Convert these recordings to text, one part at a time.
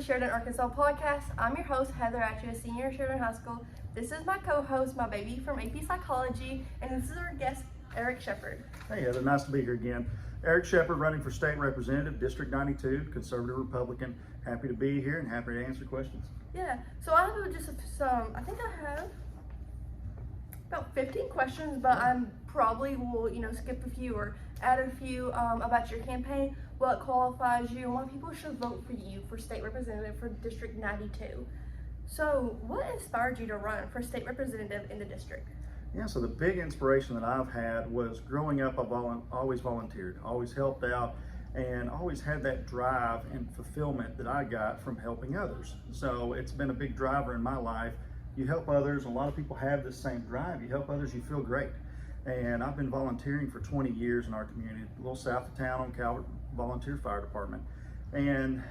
Sheridan, Arkansas podcast. I'm your host, Heather Atchia, senior at Sheridan High School. This is my co-host, my baby from AP Psychology, and this is our guest, Eric Shepard. Hey Heather, nice to be here again. Eric Shepard, running for state representative, District 92, conservative Republican. Happy to be here and happy to answer questions. Yeah, so I have just I think I have about 15 questions, but I probably will, skip a few or add a few about your campaign, what qualifies you, and why people should vote for you for state representative for District 92. So what inspired you to run for state representative in the district? Yeah, so the big inspiration that I've had was growing up, I've always volunteered, always helped out, and always had that drive and fulfillment that I got from helping others. So it's been a big driver in my life. You help others, a lot of people have this same drive. You help others, you feel great. And I've been volunteering for 20 years in our community, a little south of town on Calvert Volunteer Fire Department. And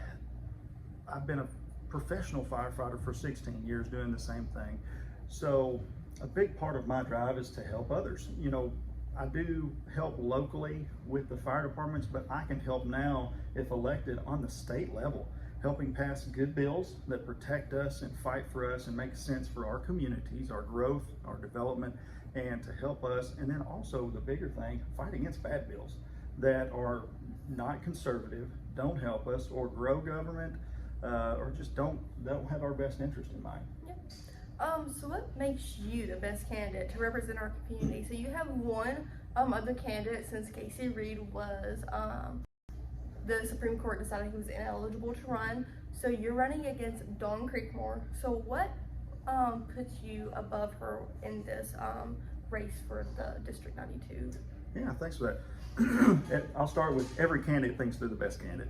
I've been a professional firefighter for 16 years doing the same thing. So a big part of my drive is to help others. I do help locally with the fire departments, but I can help now, if elected, on the state level, helping pass good bills that protect us and fight for us and make sense for our communities, our growth, our development, and to help us. And then also the bigger thing, fight against bad bills that are not conservative, don't help us, or grow government, or just don't have our best interest in mind. Yep. So what makes you the best candidate to represent our community? So you have one other candidate since Casey Reed was the Supreme Court decided he was ineligible to run. So you're running against Dawn Creekmore. So what puts you above her in this race for the District 92? Yeah, thanks for that. I'll start with every candidate thinks they're the best candidate.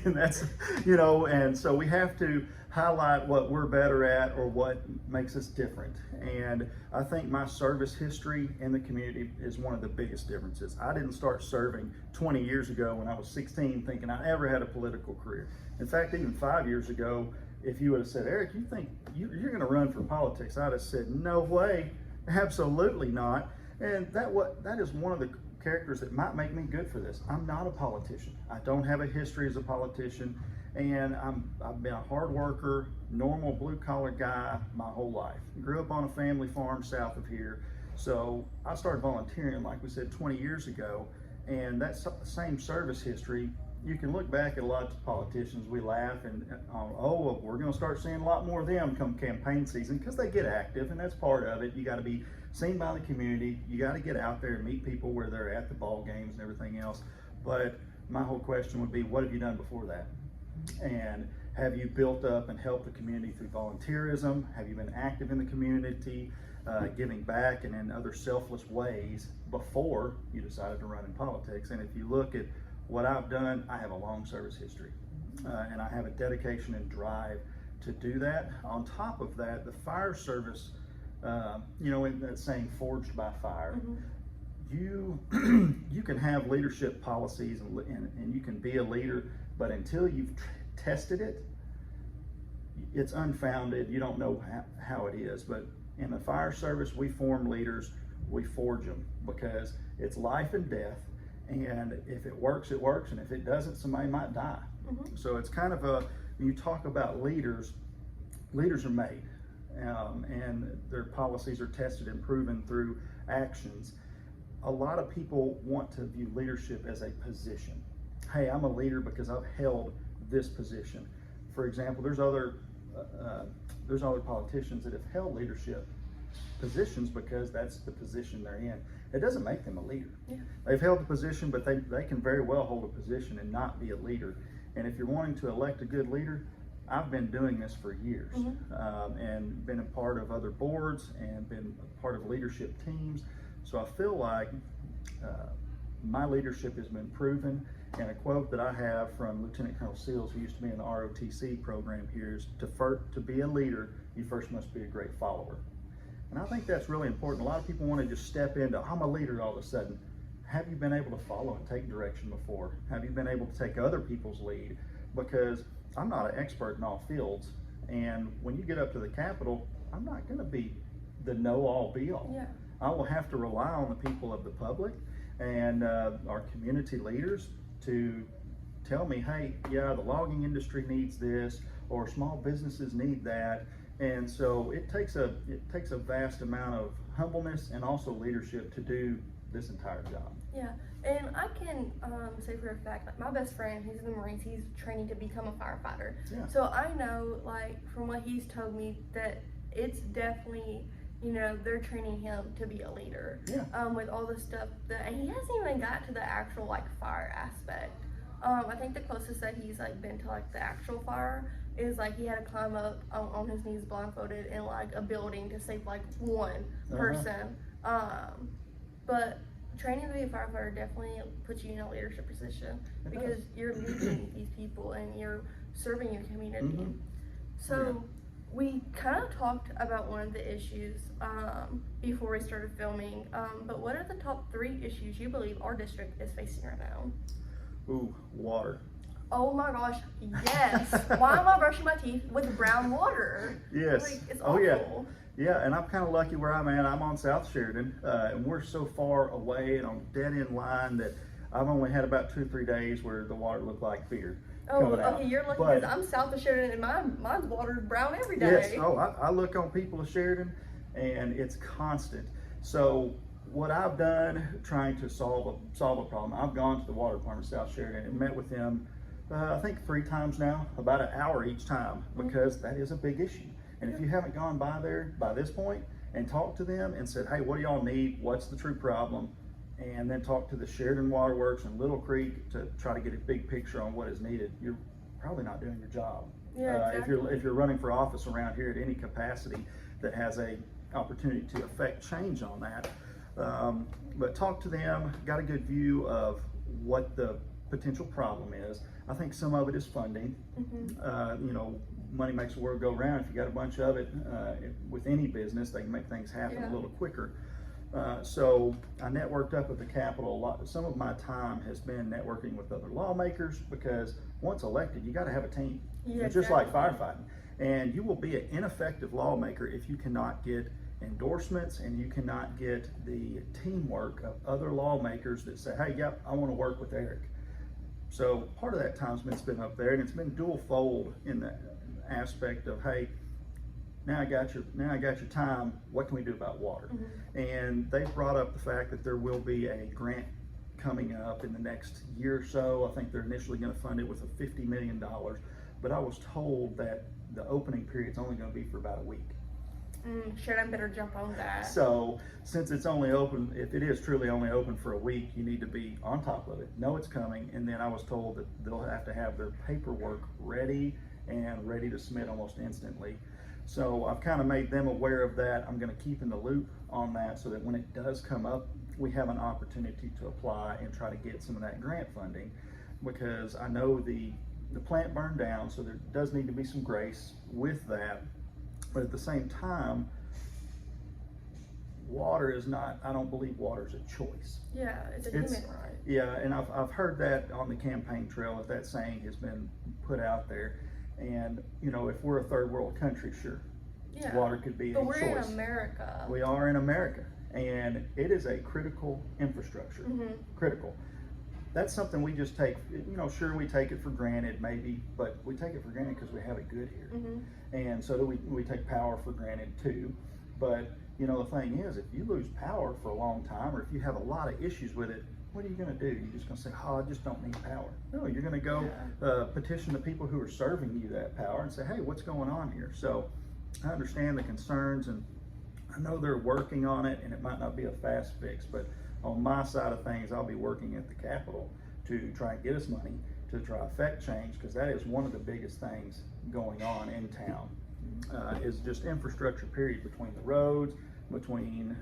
And that's, and so we have to highlight what we're better at or what makes us different. And I think my service history in the community is one of the biggest differences. I didn't start serving 20 years ago when I was 16 thinking I ever had a political career. In fact, even 5 years ago, if you would have said, Eric, you think you're going to run for politics, I'd have said, no way, absolutely not. And that is one of the characters that might make me good for this. I'm not a politician. I don't have a history as a politician, and I've been a hard worker, normal blue collar guy my whole life. Grew up on a family farm south of here. So I started volunteering, like we said, 20 years ago, and that same service history, you can look back at a lot of politicians, we laugh and we're going to start seeing a lot more of them come campaign season because they get active, and that's part of it. You got to be seen by the community. You got to get out there and meet people where they're at, the ball games and everything else. But my whole question would be, what have you done before that? And have you built up and helped the community through volunteerism? Have you been active in the community, giving back and in other selfless ways before you decided to run in politics? And if you look at what I've done, I have a long service history, and I have a dedication and drive to do that. On top of that, the fire service, in that saying, forged by fire, you can have leadership policies and you can be a leader, but until you've tested it, it's unfounded. You don't know how it is. But in the fire service, we form leaders, we forge them, because it's life and death. And if it works, it works. And if it doesn't, somebody might die. So it's kind of when you talk about leaders are made. And their policies are tested and proven through actions. A lot of people want to view leadership as a position. Hey, I'm a leader because I've held this position. For example, there's other politicians that have held leadership positions because that's the position they're in. It doesn't make them a leader. Yeah. They've held the position, but they can very well hold a position and not be a leader. And if you're wanting to elect a good leader, I've been doing this for years, and been a part of other boards and been a part of leadership teams. So I feel like my leadership has been proven. And a quote that I have from Lieutenant Colonel Seals, who used to be in the ROTC program here, is to be a leader, you first must be a great follower. And I think that's really important. A lot of people want to just step into, I'm a leader all of a sudden. Have you been able to follow and take direction before? Have you been able to take other people's lead? Because I'm not an expert in all fields. And when you get up to the Capitol, I'm not going to be the know-all be-all. Yeah. I will have to rely on the people of the public and our community leaders to tell me, hey, yeah, the logging industry needs this, or small businesses need that. And so it takes a vast amount of humbleness and also leadership to do this entire job. Yeah, and I can say for a fact, like my best friend, he's in the Marines, he's training to become a firefighter. Yeah. So I know, like, from what he's told me, that it's definitely, you know, they're training him to be a leader. Yeah. With all the stuff that, and he hasn't even got to the actual, like, fire aspect. I think the closest that he's, like, been to, like, the actual fire is, like, he had to climb up on his knees blindfolded in, like, a building to save, like, one person. But training to be a firefighter definitely puts you in a leadership position because you're leading these people and you're serving your community. So we kind of talked about one of the issues before we started filming, but what are the top 3 issues you believe our district is facing right now? Ooh, water. Oh my gosh, yes. Why am I brushing my teeth with brown water? Yes. Like, it's Oh awful. yeah. Yeah, and I'm kind of lucky where I'm at. I'm on South Sheridan, and we're so far away and on dead end line that I've only had about 2 or 3 days where the water looked like beer. Oh, coming out. okay, you're lucky But- because I'm south of Sheridan and mine's water's brown every day. Yes. Oh, I look on people of Sheridan, and it's constant. So what I've done trying to solve a problem, I've gone to the water department of South Sheridan and met with them. I think 3 times now, about an hour each time, because that is a big issue. And if you haven't gone by there by this point and talked to them and said, hey, what do y'all need? What's the true problem? And then talk to the Sheridan Waterworks and Little Creek to try to get a big picture on what is needed, you're probably not doing your job. Yeah, exactly. If you're running for office around here at any capacity that has a opportunity to affect change on that. But talk to them, got a good view of what the potential problem is. I think some of it is funding. You know, money makes the world go round. If you got a bunch of it, with any business, they can make things happen a little quicker. So I networked up at the Capitol a lot. Some of my time has been networking with other lawmakers because once elected, you got to have a team. Yeah, It's just like firefighting. And you will be an ineffective lawmaker if you cannot get endorsements and you cannot get the teamwork of other lawmakers that say, hey, yep, I want to work with Eric. So part of that time's been spent up there, and it's been dual fold in the aspect of, hey, now I got your time, what can we do about water? And they've brought up the fact that there will be a grant coming up in the next year or so. I think they're initially going to fund it with a $50 million, but I was told that the opening period's only going to be for about a week. Sheridan better jump on that. So since it's only open, if it is truly only open for a week, you need to be on top of it, know it's coming. And then I was told that they'll have to have their paperwork ready and ready to submit almost instantly. So I've kind of made them aware of that. I'm going to keep in the loop on that so that when it does come up, we have an opportunity to apply and try to get some of that grant funding, because I know the plant burned down, so there does need to be some grace with that. But at the same time, water is not, I don't believe water is a choice. Yeah, it's a human right. Yeah, and I've heard that on the campaign trail, that saying has been put out there. And, you know, if we're a third world country, sure, Yeah. water could be a But we're choice. in America. We are in America, and it is a critical infrastructure, critical. That's something we just take, you know, sure, we take it for granted maybe, but we take it for granted because we have it good here. And so do we take power for granted too. But, you know, the thing is, if you lose power for a long time, or if you have a lot of issues with it, what are you going to do? You're just going to say, oh, I just don't need power. No, you're going to go petition the people who are serving you that power and say, hey, what's going on here? So I understand the concerns, and I know they're working on it, and it might not be a fast fix, but on my side of things, I'll be working at the Capitol to try and get us money to try to affect change, because that is one of the biggest things going on in town, is just infrastructure, period, between the roads, between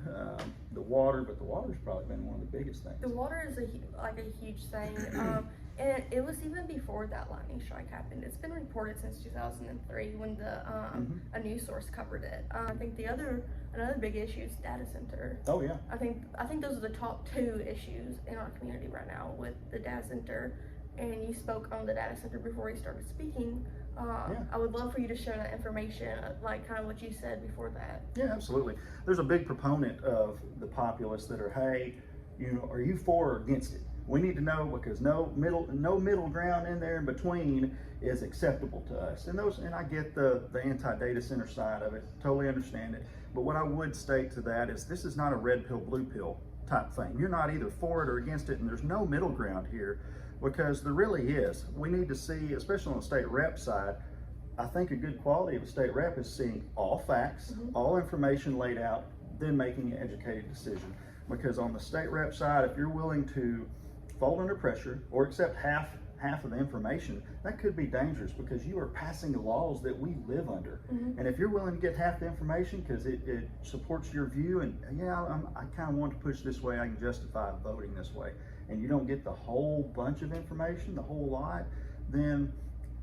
the water, but the water's probably been one of the biggest things. The water is like a huge thing, and it was even before that lightning strike happened. It's been reported since 2003 when a news source covered it. I think another big issue is data center. Oh yeah. I think those are the top 2 issues in our community right now with the data center. And you spoke on the data center before you started speaking. I would love for you to share that information, like kind of what you said before that. Yeah, absolutely. There's a big proponent of the populace that are, hey, you know, are you for or against it? We need to know, because no middle ground in there in between is acceptable to us. And I get the anti-data center side of it, totally understand it. But what I would state to that is this is not a red pill, blue pill type thing. You're not either for it or against it, and there's no middle ground here, because there really is. We need to see, especially on the state rep side, I think a good quality of a state rep is seeing all facts, all information laid out, then making an educated decision. Because on the state rep side, if you're willing to fold under pressure or accept half of the information, that could be dangerous, because you are passing laws that we live under. And if you're willing to get half the information because it supports your view, and I kind of want to push this way, I can justify voting this way, and you don't get the whole bunch of information, the whole lot, then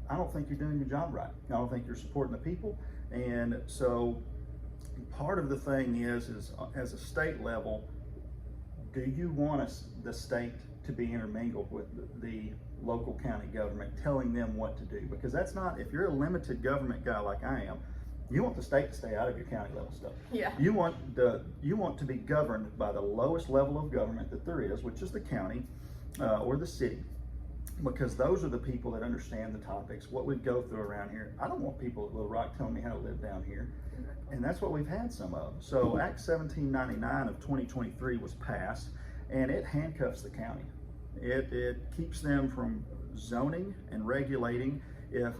I don't think you're doing your job right. I don't think you're supporting the people. And so part of the thing is as a state level, do you want the state to be intermingled with the local county government, telling them what to do? Because that's not, if you're a limited government guy like I am, you want the state to stay out of your county level stuff. Yeah. You want to be governed by the lowest level of government that there is, which is the county or the city, because those are the people that understand the topics, what we go through around here. I don't want people at Little Rock telling me how to live down here. And that's what we've had some of. So Act 1799 of 2023 was passed, and it handcuffs the county. It keeps them from zoning and regulating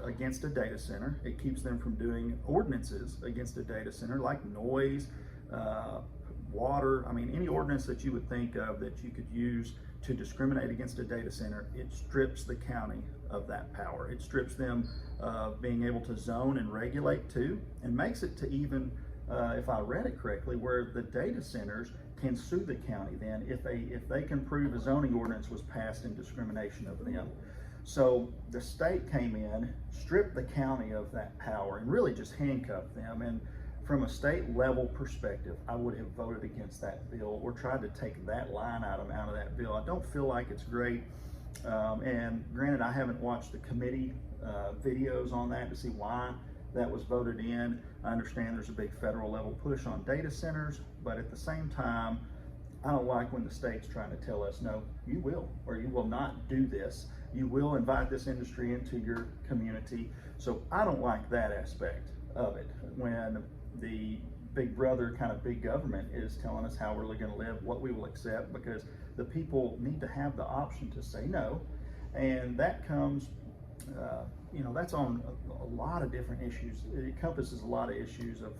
against a data center. It keeps them from doing ordinances against a data center, like noise, water. I mean, any ordinance that you would think of that you could use to discriminate against a data center, it strips the county of that power. It strips them of being able to zone and regulate too, and makes it to even, if I read it correctly, where the data centers can sue the county then if they can prove a zoning ordinance was passed in discrimination of them. So the state came in, stripped the county of that power, and really just handcuffed them. And from a state level perspective, I would have voted against that bill or tried to take that line item out of that bill. I don't feel like it's great. And granted, I haven't watched the committee videos on that to see why that was voted in. I understand there's a big federal level push on data centers, but at the same time, I don't like when the state's trying to tell us, no, you will, or you will not do this. You will invite this industry into your community. So I don't like that aspect of it, when the big brother kind of big government is telling us how we're going to live, what we will accept, because the people need to have the option to say no. And that comes, that's on a lot of different issues. It encompasses a lot of issues of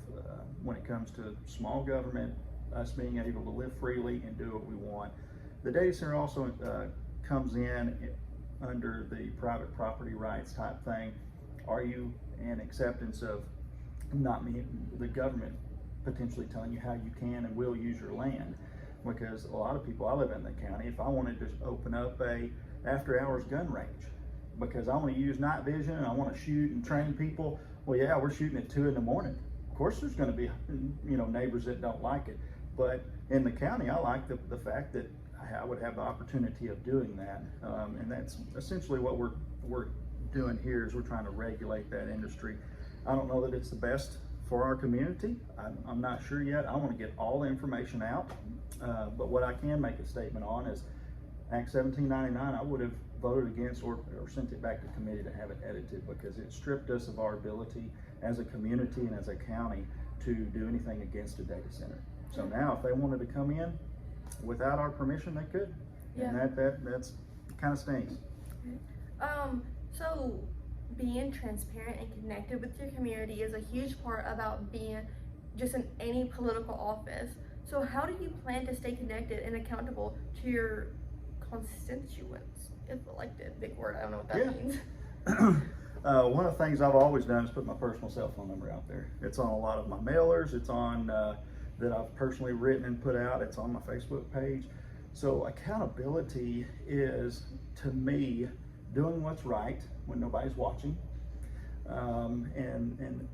when it comes to small government, us being able to live freely and do what we want. The data center also comes in under the private property rights type thing. Are you an acceptance of not me, the government potentially telling you how you can and will use your land? Because a lot of people, I live in the county, if I wanted to open up a after hours gun range because I want to use night vision and I want to shoot and train people, well, yeah, we're shooting at 2 in the morning. Of course there's going to be neighbors that don't like it, but in the county I like the fact that I would have the opportunity of doing that, and that's essentially what we're doing here, is we're trying to regulate that industry. I don't know that it's the best for our community. I'm not sure yet. I want to get all the information out, but what I can make a statement on is Act 1799, I would have voted against or sent it back to committee to have it edited, because it stripped us of our ability as a community and as a county to do anything against a data center. So now if they wanted to come in without our permission, they could. Yeah. And that's kind of stinks. So being transparent and connected with your community is a huge part about being just in any political office. So how do you plan to stay connected and accountable to your constituents, if elected? Big word, I don't know what that means. One of the things I've always done is put my personal cell phone number out there. It's on a lot of my mailers. It's on that I've personally written and put out. It's on my Facebook page. So accountability is, to me, doing what's right when nobody's watching. And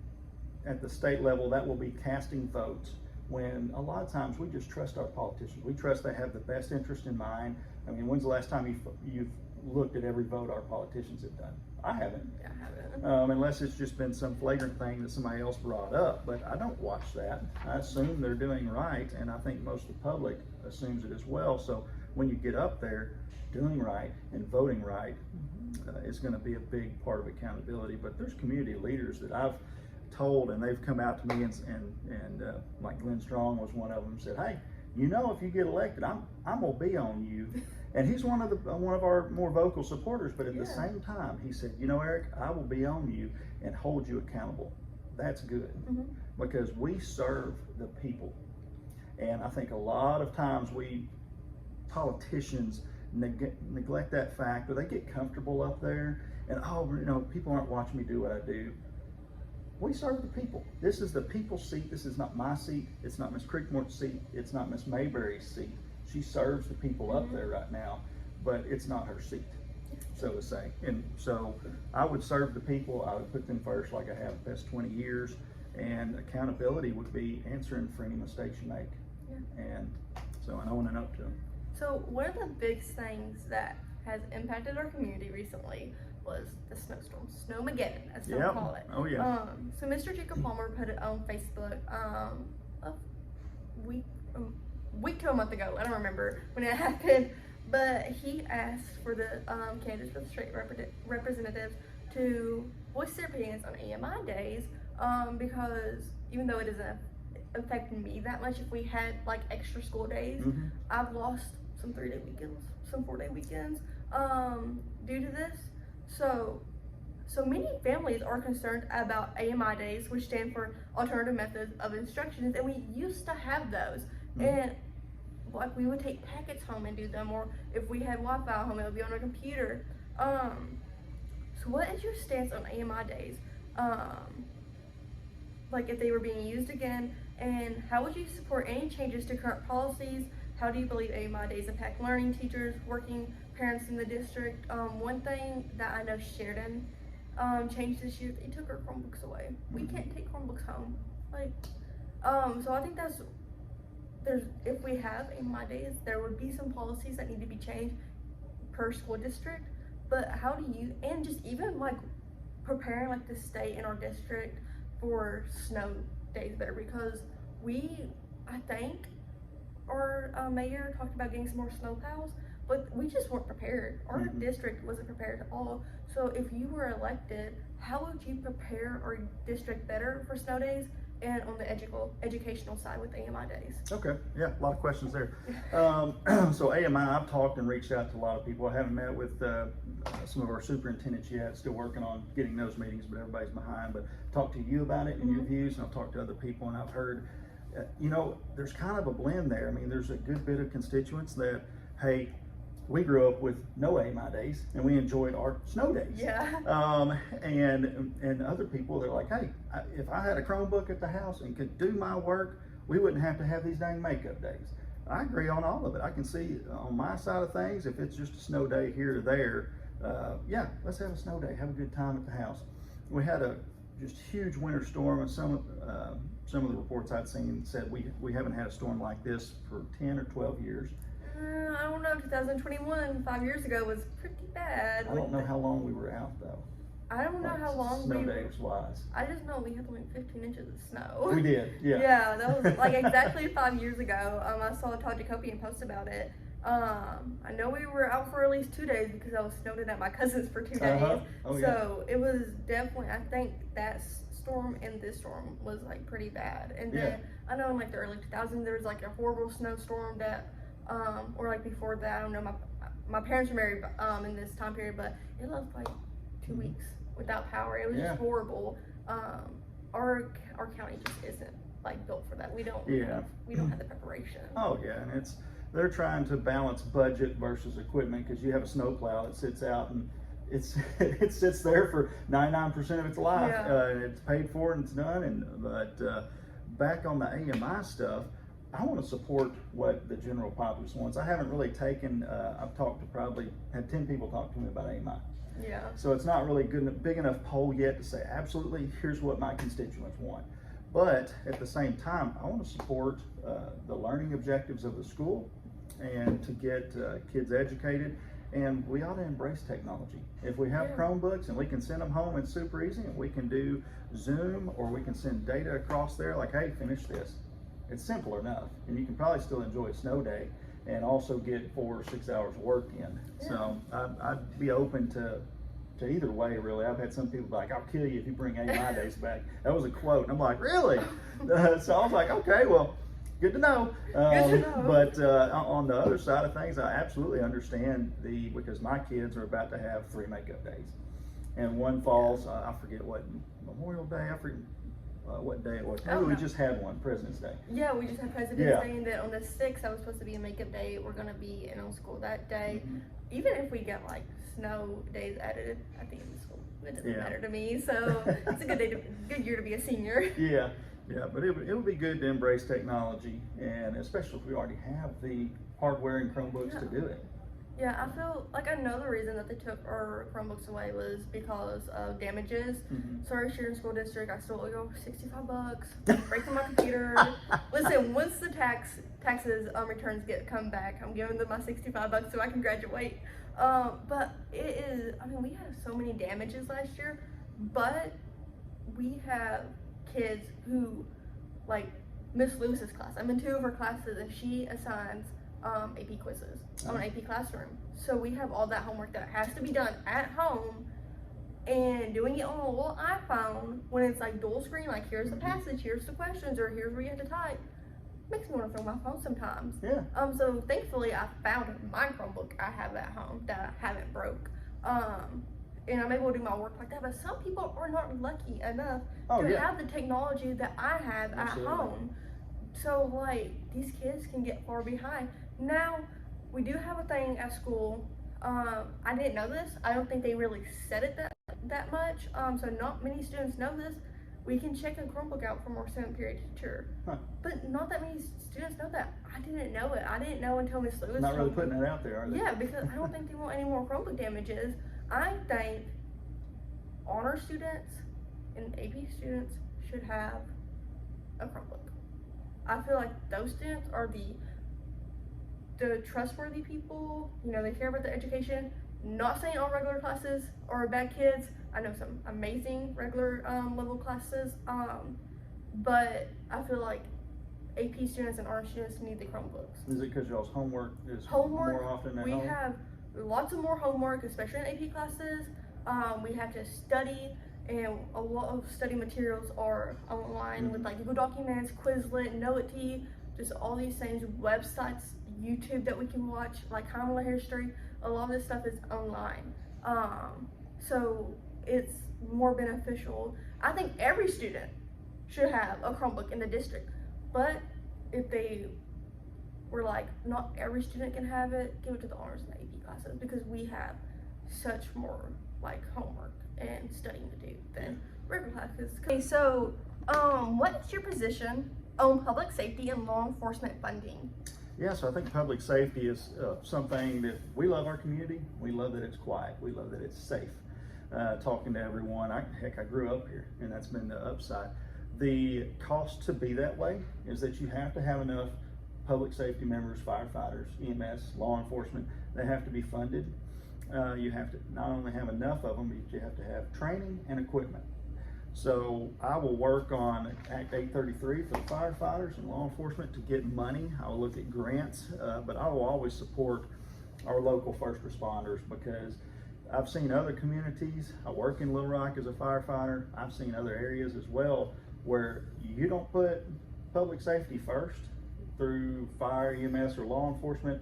at the state level, that will be casting votes, when a lot of times we just trust our politicians. We trust they have the best interest in mind. I mean, when's the last time you've looked at every vote our politicians have done. I haven't. Yeah, I haven't. Unless it's just been some flagrant thing that somebody else brought up, but I don't watch that. I assume they're doing right, and I think most of the public assumes it as well. So when you get up there, doing right and voting right is going to be a big part of accountability. But there's community leaders that I've told, and they've come out to me and like Glenn Strong was one of them, said, hey, you know, if you get elected, I'm gonna be on you. And he's one of our more vocal supporters, but at the same time, he said, you know, Eric, I will be on you and hold you accountable. That's good, because we serve the people. And I think a lot of times we politicians neglect that fact, or they get comfortable up there and, oh, you know, people aren't watching me do what I do. We serve the people. This is the people's seat. This is not my seat. It's not Miss Creekmore's seat. It's not Miss Mayberry's seat. She serves the people up there right now, but it's not her seat, so to say. And so I would serve the people. I would put them first, like I have the past 20 years. And accountability would be answering for any mistakes you make. And so, and owning up to them. So one of the big things that has impacted our community recently was the snowstorm, Snowmageddon, as some call it. Oh yeah. So Mr. Jacob Palmer put it on Facebook a week to a month ago. I don't remember when it happened, but he asked for the candidates for the state representatives to voice their opinions on AMI days, because even though it doesn't affect me that much, if we had like extra school days, I've lost some 3-day weekends, some 4-day weekends due to this. So many families are concerned about AMI days, which stand for alternative methods of instructions, and we used to have those. And like we would take packets home and do them, or if we had Wi-Fi home, it would be on our computer. So what is your stance on AMI days? Like if they were being used again, and how would you support any changes to current policies? How do you believe AMI days impact learning, teachers, working parents in the district? One thing that I know Sheridan changed this year, they took our Chromebooks away. We can't take Chromebooks home. Like, so I think if we have AMI days, there would be some policies that need to be changed per school district. But how do you, and just even like preparing like the state and our district for snow days better, because I think our mayor talked about getting some more snow plows, but we just weren't prepared. Our district wasn't prepared at all. So if you were elected, how would you prepare our district better for snow days and on the educational side with AMI days? Okay, yeah, a lot of questions there. So AMI, I've talked and reached out to a lot of people. I haven't met with some of our superintendents yet, still working on getting those meetings, but everybody's behind. But talked to you about it and your views, and I've talked to other people, and I've heard, you know, there's kind of a blend there. I mean, there's a good bit of constituents that, hey, we grew up with no AMI days and we enjoyed our snow days. And other people, they're like, hey, if I had a Chromebook at the house and could do my work, we wouldn't have to have these dang makeup days. I agree on all of it. I can see on my side of things, if it's just a snow day here or there, yeah, let's have a snow day, have a good time at the house. We had a just huge winter storm, and some of the reports I'd seen said we haven't had a storm like this for 10 or 12 years. I don't know, 2021, 5 years ago, was pretty bad. I don't know how long we were out though. I don't know how long snow days wise. I just know we had like 15 inches of snow. We did, yeah. Yeah, that was like exactly 5 years ago. I saw Todd Jacobian post about it. I know we were out for at least 2 days because I was snowed in at my cousin's for 2 days. Oh, so it was definitely, I think that storm and this storm was like pretty bad. And then I know in like the early 2000s there was like a horrible snowstorm that or like before that, I don't know, my parents were married in this time period, but it lasted like 2 weeks without power. It was just horrible. Our county just isn't like built for that. We don't have the preparation. Oh yeah, and they're trying to balance budget versus equipment, because you have a snowplow that sits out and it sits there for 99% of its life, and it's paid for and it's done. But back on the AMI stuff, I want to support what the general populace wants. I haven't really taken, I've talked to had 10 people talk to me about AMI. Yeah. So it's not really big enough poll yet to say, absolutely, here's what my constituents want. But at the same time, I want to support the learning objectives of the school and to get kids educated. and we ought to embrace technology. If we have Yeah. Chromebooks and we can send them home, it's super easy, and we can do Zoom, or we can send data across there like, hey, finish this. It's simple enough, and you can probably still enjoy a snow day and also get 4 or 6 hours of work in. Yeah. So I'd be open to either way, really. I've had some people be like, I'll kill you if you bring 8 My Days back. That was a quote, and I'm like, really? So I was like, okay, well, good to know. Good to know. But on the other side of things, I absolutely understand because my kids are about to have 3 makeup days. And one falls, I forget what, Memorial Day, I forget what day it was. Maybe we just had one, President's Day. Yeah, we just had President's Yeah. Day, and then on the 6th, that was supposed to be a makeup day. We're gonna be in on school that day. Mhm. Even if we get like snow days added, I think it's school. It doesn't Yeah. matter to me. So it's a good year to be a senior. Yeah, but it would be good to embrace technology, and especially if we already have the hardware and Chromebooks to do it. Yeah, I feel like I know the reason that they took our Chromebooks away was because of damages. Mhm. Sorry, Sheridan School District, I still owe you $65. Breaking my computer. Listen, once the taxes returns come back, I'm giving them my $65 so I can graduate. But it is. I mean, we had so many damages last year, but we have kids who, like Miss Lewis's class. I'm in 2 of her classes, and she assigns AP quizzes on AP Classroom. So we have all that homework that has to be done at home, and doing it on a little iPhone when it's like dual screen, like here's the passage, here's the questions, or here's where you have to type, makes me want to throw my phone sometimes. Yeah. So thankfully I found my Chromebook I have at home that I haven't broke. And I'm able to do my work like that, but some people are not lucky enough to have the technology that I have Absolutely. at home. So like these kids can get far behind. Now we do have a thing at school. I didn't know this. I don't think they really said it that much. So not many students know this. We can check a Chromebook out from our 7th period teacher. Huh. But not that many students know that. I didn't know it. I didn't know until Miss Lewis Not told really me. putting it out there, are they? Yeah, because I don't think they want any more Chromebook damages. I think honor students and AP students should have a Chromebook. I feel like those students are the trustworthy people. You know, they care about their education. Not saying all regular classes are bad kids. I know some amazing regular level classes, but I feel like AP students and honor students need the Chromebooks. Is it because y'all's homework is Homework, more often at we home? have lots of more homework, especially in AP classes. We have to study, and a lot of study materials are online with like Google Documents, Quizlet, Knowit, just all these things, websites, YouTube that we can watch, like Kamala History. A lot of this stuff is online. So it's more beneficial. I think every student should have a Chromebook in the district, but if they were like, not every student can have it, give it to the honors and the AP classes, because we have such more like homework and studying to do than regular classes. Okay, so what is your position on public safety and law enforcement funding? Yeah, so I think public safety is something that we love our community. We love that it's quiet. We love that it's safe. Talking to everyone, I grew up here, and that's been the upside. The cost to be that way is that you have to have enough public safety members, firefighters, EMS, law enforcement. They have to be funded. You have to not only have enough of them, but you have to have training and equipment. So I will work on Act 833 for the firefighters and law enforcement to get money. I will look at grants, but I will always support our local first responders, because I've seen other communities. I work in Little Rock as a firefighter. I've seen other areas as well where you don't put public safety first through fire, EMS, or law enforcement.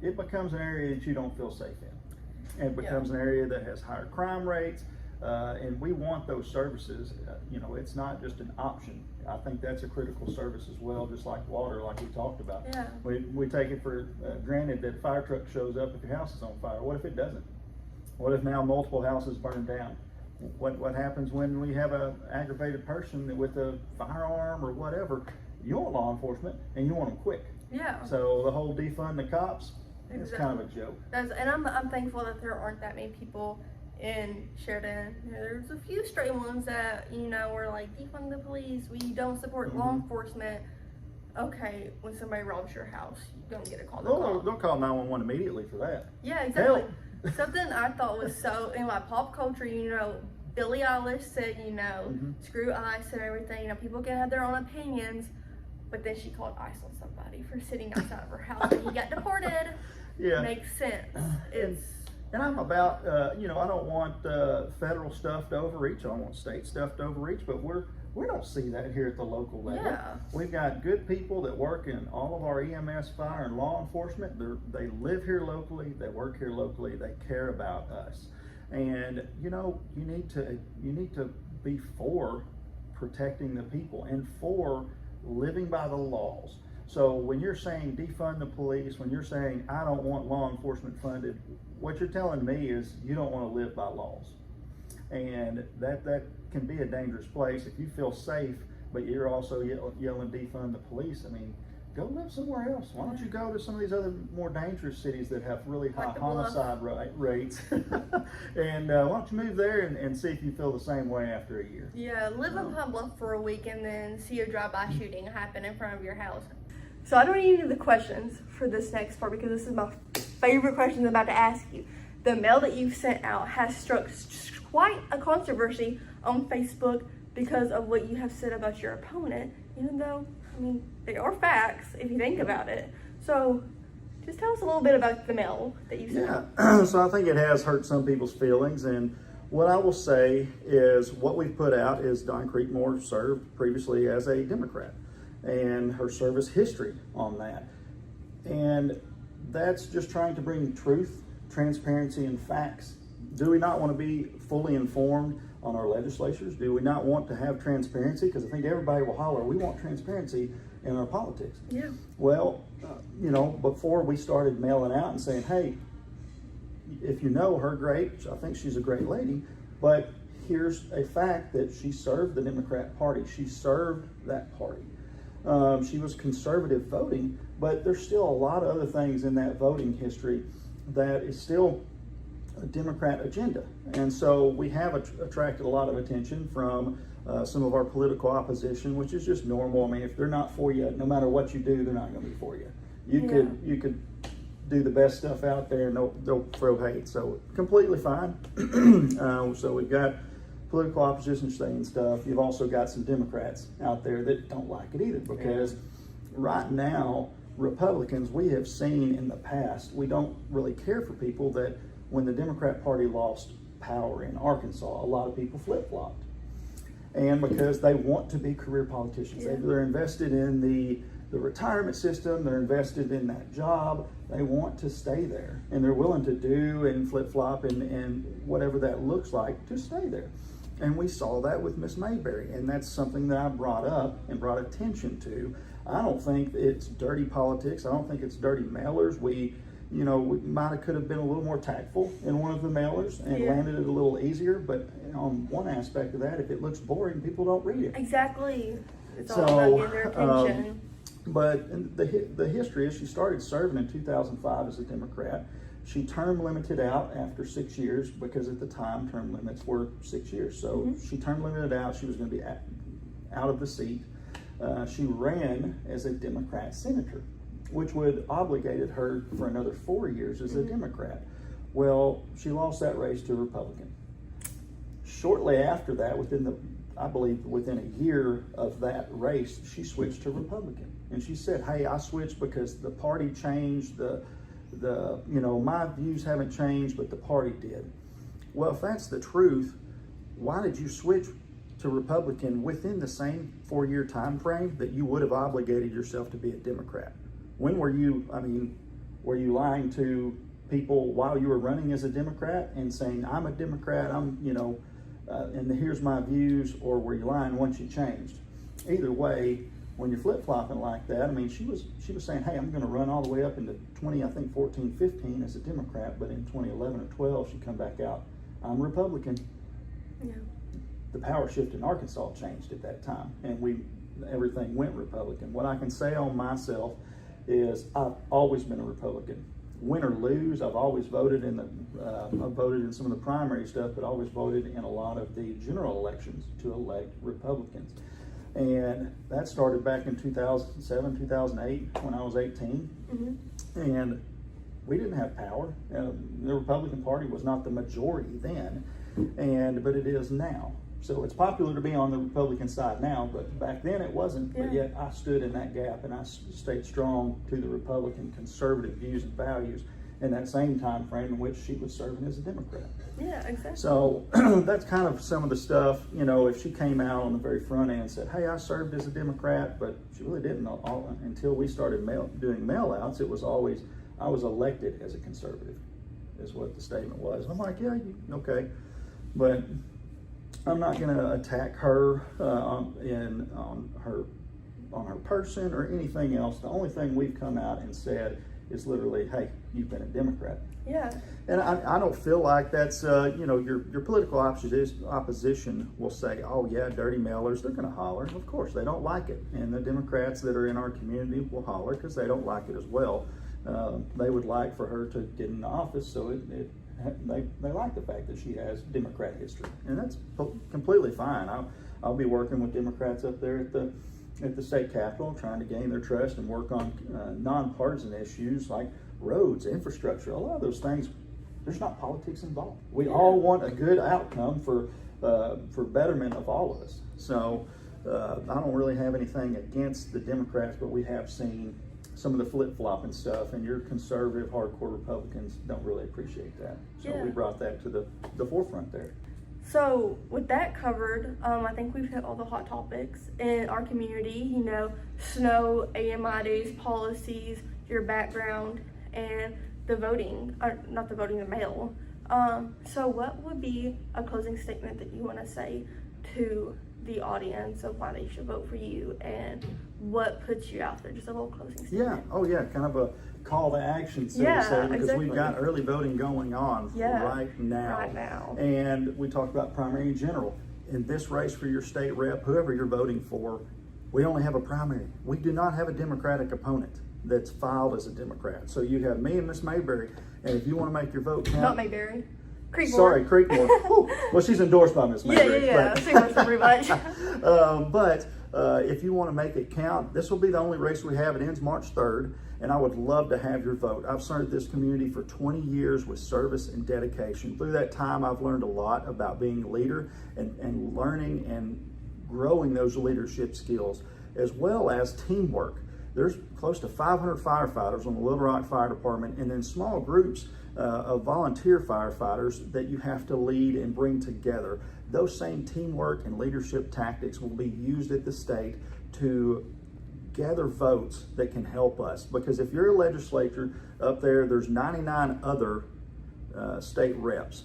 It becomes an area that you don't feel safe in. And it becomes an area that has higher crime rates. And we want those services. It's not just an option. I think that's a critical service as well, just like water, like we talked about. Yeah. We take it for granted that a fire truck shows up if your house is on fire. What if it doesn't? What if now multiple houses burn down? What happens when we have an aggravated person with a firearm or whatever? You want law enforcement, and you want them quick. Yeah. So the whole defund the cops, it's Exactly. kind of a joke. And I'm thankful that there aren't that many people in Sheridan. There's a few stray ones that, were like, defund the police, we don't support law enforcement. okay, when somebody robs your house, you don't get a call. They'll call. They'll call 911 immediately for that. Yeah, exactly. Help. Something I thought was so, in like pop culture, Billie Eilish said, screw ICE and everything. People can have their own opinions, but then she called ICE on somebody for sitting outside of her house and he got deported. Yeah. Makes sense. And I'm about, I don't want federal stuff to overreach. I don't want state stuff to overreach, but we don't see that here at the local level. Yeah. We've got good people that work in all of our EMS, fire, and law enforcement. They live here locally. They work here locally. They care about us. And you need to be for protecting the people and for living by the laws. So when you're saying defund the police, when you're saying I don't want law enforcement funded, what you're telling me is you don't want to live by laws. And that can be a dangerous place if you feel safe, but you're also yelling defund the police. Go live somewhere else. Why don't you go to some of these other more dangerous cities that have really high homicide rates? And why don't you move there and see if you feel the same way after a year? Yeah, live in Pine Bluff for a week and then see a drive-by shooting happen in front of your house. So I don't even need the questions for this next part because this is my favorite question I'm about to ask you. The mail that you've sent out has struck quite a controversy on Facebook because of what you have said about your opponent, even though, they are facts if you think about it. So just tell us a little bit about the mail that you sent out. Yeah, so I think it has hurt some people's feelings, and what I will say is what we've put out is Dawn Creekmore served previously as a Democrat and her service history on that. And that's just trying to bring truth, transparency, and facts. Do we not want to be fully informed on our legislatures? Do we not want to have transparency? Because I think everybody will holler, we want transparency in our politics. Yeah. Well, before we started mailing out and saying, hey, if you know her, great, I think she's a great lady, but here's a fact that she served the Democrat Party. She served that party. She was conservative voting, but there's still a lot of other things in that voting history that is still a Democrat agenda. And so we have attracted a lot of attention from some of our political opposition, which is just normal. If they're not for you, no matter what you do, they're not going to be for you. You could do the best stuff out there and they'll throw hate. So completely fine. So we've got political opposition saying stuff. You've also got some Democrats out there that don't like it either, because right now, Republicans, we have seen in the past, we don't really care for people that when the Democrat Party lost power in Arkansas, a lot of people flip-flopped. And because they want to be career politicians. Yeah. They're invested in the retirement system, they're invested in that job, they want to stay there. And they're willing to do and flip-flop and whatever that looks like to stay there. And we saw that with Miss Mayberry, and that's something that I brought up and brought attention to. I don't think it's dirty politics. I don't think it's dirty mailers. We could have been a little more tactful in one of the mailers and landed it a little easier. But on one aspect of that, if it looks boring, people don't read it. Exactly. It's all about getting their attention. But the history is she started serving in 2005 as a Democrat. She term limited out after 6 years, because at the time term limits were 6 years. So she term limited out. She was going to be out of the seat. She ran as a Democrat senator, which would obligated her for another 4 years as a Democrat. Well, she lost that race to a Republican. Shortly after that, within a year of that race, she switched to Republican. And she said, hey, I switched because the party changed, my views haven't changed, but the party did. Well, if that's the truth, why did you switch to Republican within the same 4-year time frame that you would have obligated yourself to be a Democrat? When were you lying to people while you were running as a Democrat and saying, I'm a Democrat, and here's my views, or were you lying once you changed? Either way, when you're flip-flopping like that, she was saying, hey, I'm going to run all the way up into 14, 15 as a Democrat, but in 2011 or 12, she come back out, I'm Republican. Yeah. The power shift in Arkansas changed at that time, and everything went Republican. What I can say on myself is I've always been a Republican. Win or lose, I've always voted I've voted in some of the primary stuff, but always voted in a lot of the general elections to elect Republicans. And that started back in 2007, 2008, when I was 18. And we didn't have power. The Republican Party was not the majority then, but it is now. So it's popular to be on the Republican side now, but back then it wasn't. But yet I stood in that gap and I stayed strong to the Republican conservative views and values in that same time frame in which she was serving as a Democrat. Yeah, exactly. So that's kind of some of the stuff, you know, if she came out on the very front end and said, hey, I served as a Democrat, but she really didn't until we started doing mail-outs. It was always, I was elected as a conservative, is what the statement was. I'm like, yeah, okay. But I'm not going to attack her on her person or anything else. The only thing we've come out and said is literally, hey, you've been a Democrat. Yeah. And I don't feel like that's, you know, your political opposition will say, oh yeah, dirty mailers, they're going to holler. Of course, they don't like it. And the Democrats that are in our community will holler because they don't like it as well. They would like for her to get in office, so they like the fact that she has Democrat history. And that's completely fine. I'll be working with Democrats up there at the state capitol, trying to gain their trust and work on nonpartisan issues like roads, infrastructure, a lot of those things. There's not politics involved. We all want a good outcome for betterment of all of us. So I don't really have anything against the Democrats, but we have seen some of the flip-flopping stuff, and your conservative, hardcore Republicans don't really appreciate that. So we brought that to the forefront there. So with that covered, I think we've hit all the hot topics in our community, you know, snow, AMI days, policies, your background, and the voting, not the voting, the mail. So what would be a closing statement that you want to say to the audience of why they should vote for you and what puts you out there? Just a little closing statement. Yeah, oh yeah, kind of a call to action, so to say, because we've got early voting going on right now. And we talked about primary and general. In this race for your state rep, whoever you're voting for, we only have a primary. We do not have a Democratic opponent that's filed as a Democrat. So you have me and Miss Mayberry, and if you want to make your vote count. Not Mayberry. Creekmore. Sorry, Creekmore. Well, she's endorsed by Miss Mayberry. Yeah. She works pretty much. But if you want to make it count, this will be the only race we have. It ends March 3rd, and I would love to have your vote. I've served this community for 20 years with service and dedication. Through that time, I've learned a lot about being a leader and learning and growing those leadership skills, as well as teamwork. There's close to 500 firefighters on the Little Rock Fire Department, and then small groups of volunteer firefighters that you have to lead and bring together. Those same teamwork and leadership tactics will be used at the state to gather votes that can help us. Because if you're a legislator up there, there's 99 other state reps.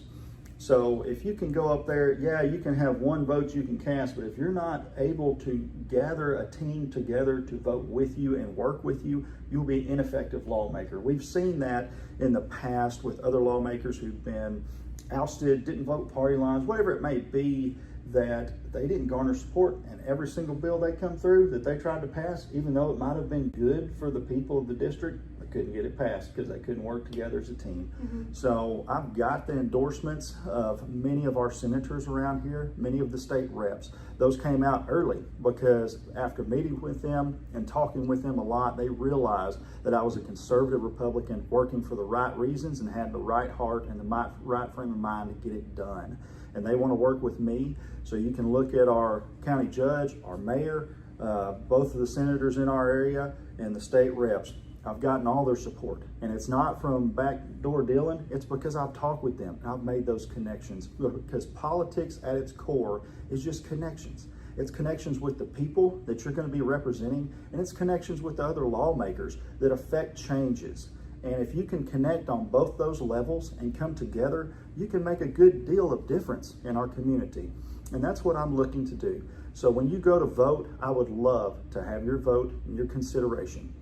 So if you can go up there, yeah, you can have one vote you can cast, but if you're not able to gather a team together to vote with you and work with you, you'll be an ineffective lawmaker. We've seen that in the past with other lawmakers who've been ousted, didn't vote party lines, whatever it may be, that they didn't garner support, and every single bill they come through that they tried to pass, even though it might have been good for the people of the district, they couldn't get it passed because they couldn't work together as a team. So I've got the endorsements of many of our senators around here, many of the state reps. Those came out early because after meeting with them and talking with them a lot, they realized that I was a conservative Republican working for the right reasons and had the right heart and the right frame of mind to get it done. And they want to work with me. So you can look at our county judge, our mayor, both of the senators in our area, and the state reps. I've gotten all their support. And it's not from backdoor dealing, it's because I've talked with them and I've made those connections. Because politics at its core is just connections. It's connections with the people that you're going to be representing, and it's connections with the other lawmakers that affect changes. And if you can connect on both those levels and come together, you can make a good deal of difference in our community. And that's what I'm looking to do. So when you go to vote, I would love to have your vote and your consideration.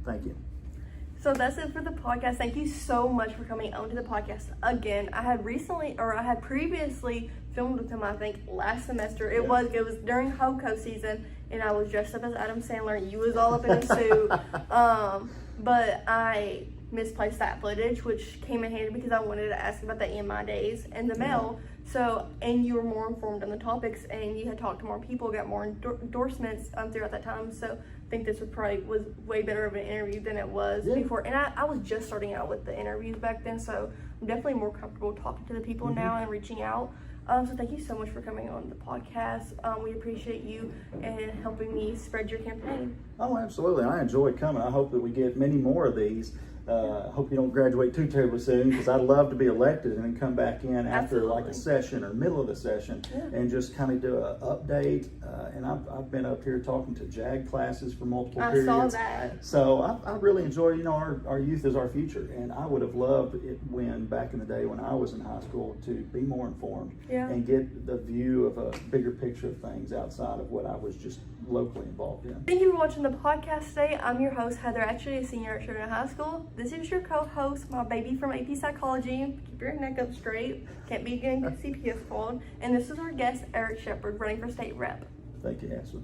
Thank you. So that's it for the podcast. Thank you so much for coming onto the podcast again. I had previously filmed with him, I think, last semester. It was during HOCO season, and I was dressed up as Adam Sandler, and you was all up in a suit. But I misplaced that footage, which came in handy because I wanted to ask about the EMI days and the mail. So, and you were more informed on the topics, and you had talked to more people, got more endorsements throughout that time. So I think this was way better of an interview than it was before. And I was just starting out with the interviews back then, so I'm definitely more comfortable talking to the people now and reaching out. So thank you so much for coming on the podcast. We appreciate you and helping me spread your campaign. Oh, absolutely. I enjoyed coming. I hope that we get many more of these. I hope you don't graduate too terribly soon, because I'd love to be elected and then come back in after like a session or middle of the session and just kind of do an update. And I've been up here talking to JAG classes for multiple periods. I saw that. So I really enjoy, our youth is our future. And I would have loved it back in the day when I was in high school, to be more informed and get the view of a bigger picture of things outside of what I was just locally involved in. Thank you for watching the podcast today. I'm your host, Heather, actually a senior at Sugar High School. This is your co-host, my baby from AP Psychology. Keep your neck up straight. Can't be getting CPS called. And this is our guest, Eric Shepard, running for state rep. Thank you, Ashley.